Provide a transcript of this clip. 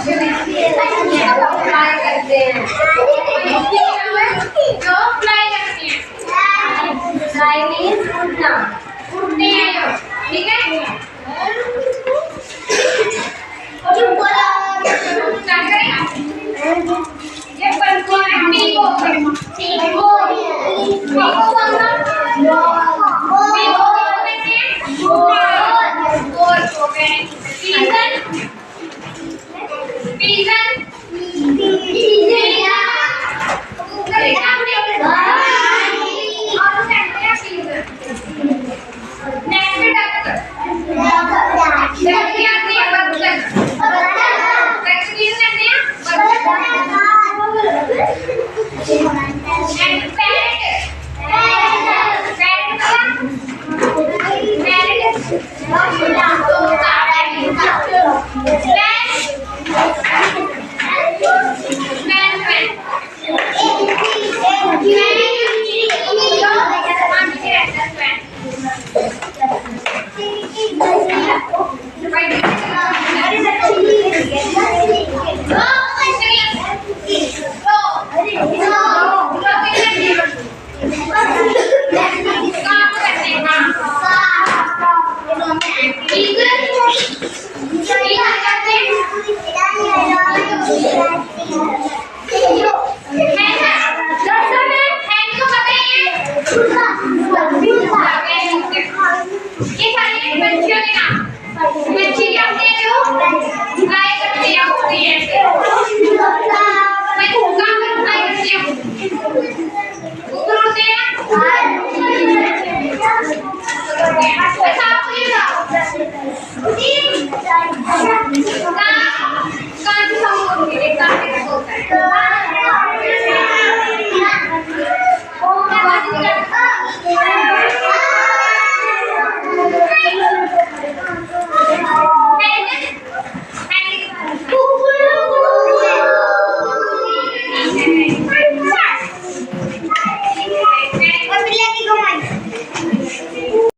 Fly करते हैं जो फ्लाई करते हैं। फ्लाई मीन्स उड़ना, उड़ते हैं जो, ठीक है। ये पंखो है, टीको टीको टीको बनना टीको कहते हैं गोल गोल को कहते हैं। Pigeon pigeon